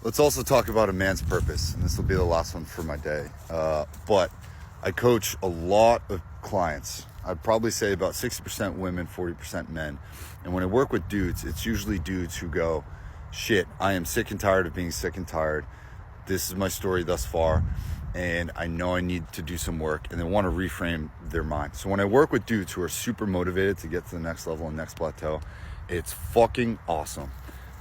let's also talk about a man's purpose, and this will be the last one for my day. But I coach a lot of clients. I'd probably say about 60% women, 40% men. And when I work with dudes, it's usually dudes who go, shit, I am sick and tired of being sick and tired. This is my story thus far, and I know I need to do some work, and they want to reframe their mind. So when I work with dudes who are super motivated to get to the next level and next plateau, it's fucking awesome.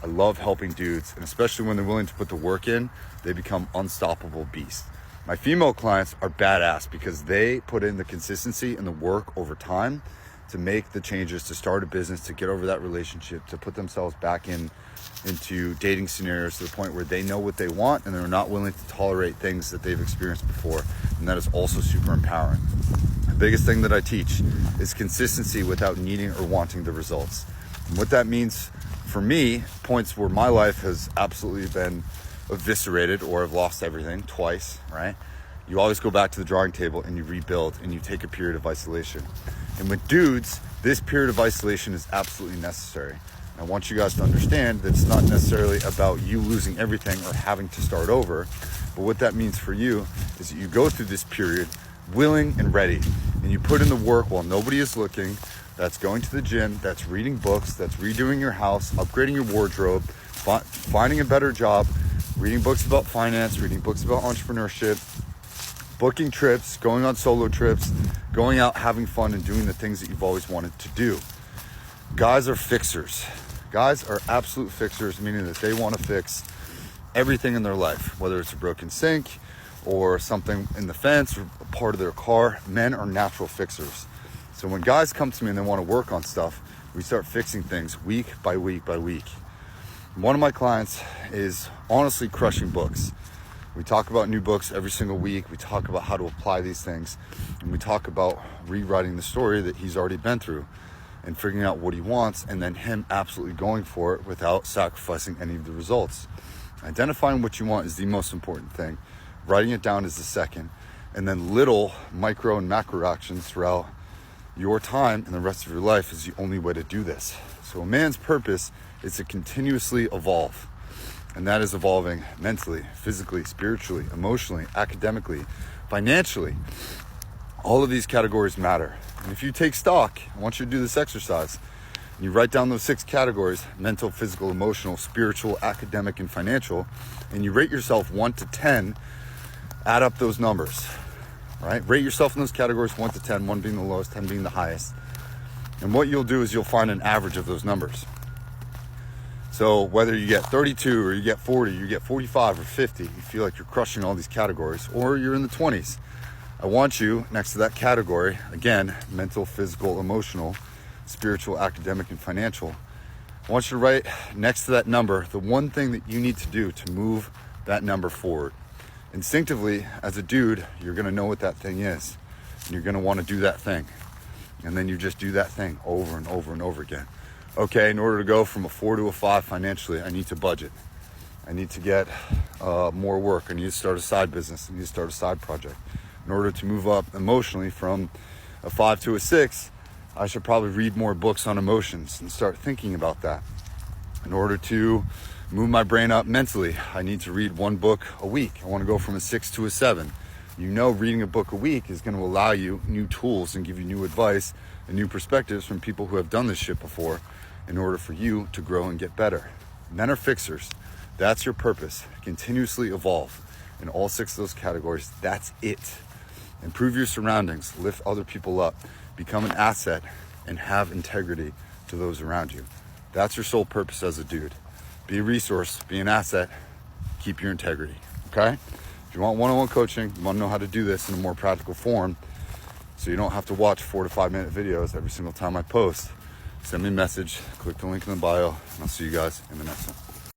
I love helping dudes, and especially when they're willing to put the work in, they become unstoppable beasts. My female clients are badass because they put in the consistency and the work over time to make the changes, to start a business, to get over that relationship, to put themselves back into dating scenarios to the point where they know what they want and they're not willing to tolerate things that they've experienced before. And that is also super empowering. The biggest thing that I teach is consistency without needing or wanting the results. And what that means for me, points where my life has absolutely been eviscerated or have lost everything twice, right? You always go back to the drawing table and you rebuild and you take a period of isolation. And with dudes, this period of isolation is absolutely necessary. And I want you guys to understand that it's not necessarily about you losing everything or having to start over. But what that means for you is that you go through this period willing and ready, and you put in the work while nobody is looking. That's going to the gym, that's reading books, that's redoing your house, upgrading your wardrobe, finding a better job, reading books about finance, reading books about entrepreneurship, booking trips, going on solo trips, going out, having fun, and doing the things that you've always wanted to do. Guys are fixers. Guys are absolute fixers, meaning that they want to fix everything in their life, whether it's a broken sink or something in the fence or a part of their car. Men are natural fixers. So when guys come to me and they want to work on stuff, we start fixing things week by week by week. One of my clients is honestly crushing books. We talk about new books every single week. We talk about how to apply these things. And we talk about rewriting the story that he's already been through and figuring out what he wants, and then him absolutely going for it without sacrificing any of the results. Identifying what you want is the most important thing. Writing it down is the second. And then little micro and macro actions throughout your time and the rest of your life is the only way to do this. So a man's purpose is to continuously evolve. And that is evolving mentally, physically, spiritually, emotionally, academically, financially. All of these categories matter. And if you take stock, I want you to do this exercise. And you write down those 6 categories: mental, physical, emotional, spiritual, academic, and financial. And you rate yourself 1 to 10, add up those numbers, right? Rate yourself in those categories 1 to 10, 1 being the lowest, 10 being the highest. And what you'll do is you'll find an average of those numbers. So whether you get 32 or you get 40, you get 45 or 50, you feel like you're crushing all these categories, or you're in the 20s. I want you next to that category, again, mental, physical, emotional, spiritual, academic, and financial. I want you to write next to that number the one thing that you need to do to move that number forward. Instinctively, as a dude, you're gonna know what that thing is. And you're gonna wanna do that thing. And then you just do that thing over and over and over again. Okay, in order to go from a 4 to a 5 financially, I need to budget. I need to get more work. I need to start a side business. I need to start a side project. In order to move up emotionally from a 5 to a 6, I should probably read more books on emotions and start thinking about that. In order to move my brain up mentally, I need to read 1 book a week. I want to go from a 6 to a 7. You know, reading a book a week is going to allow you new tools and give you new advice and new perspectives from people who have done this shit before in order for you to grow and get better. Men are fixers. That's your purpose. Continuously evolve in all 6 of those categories. That's it. Improve your surroundings, lift other people up, become an asset, and have integrity to those around you. That's your sole purpose as a dude. Be a resource, be an asset, keep your integrity, okay? If you want one-on-one coaching, you want to know how to do this in a more practical form, so you don't have to watch 4 to 5 minute videos every single time I post, send me a message, click the link in the bio, and I'll see you guys in the next one.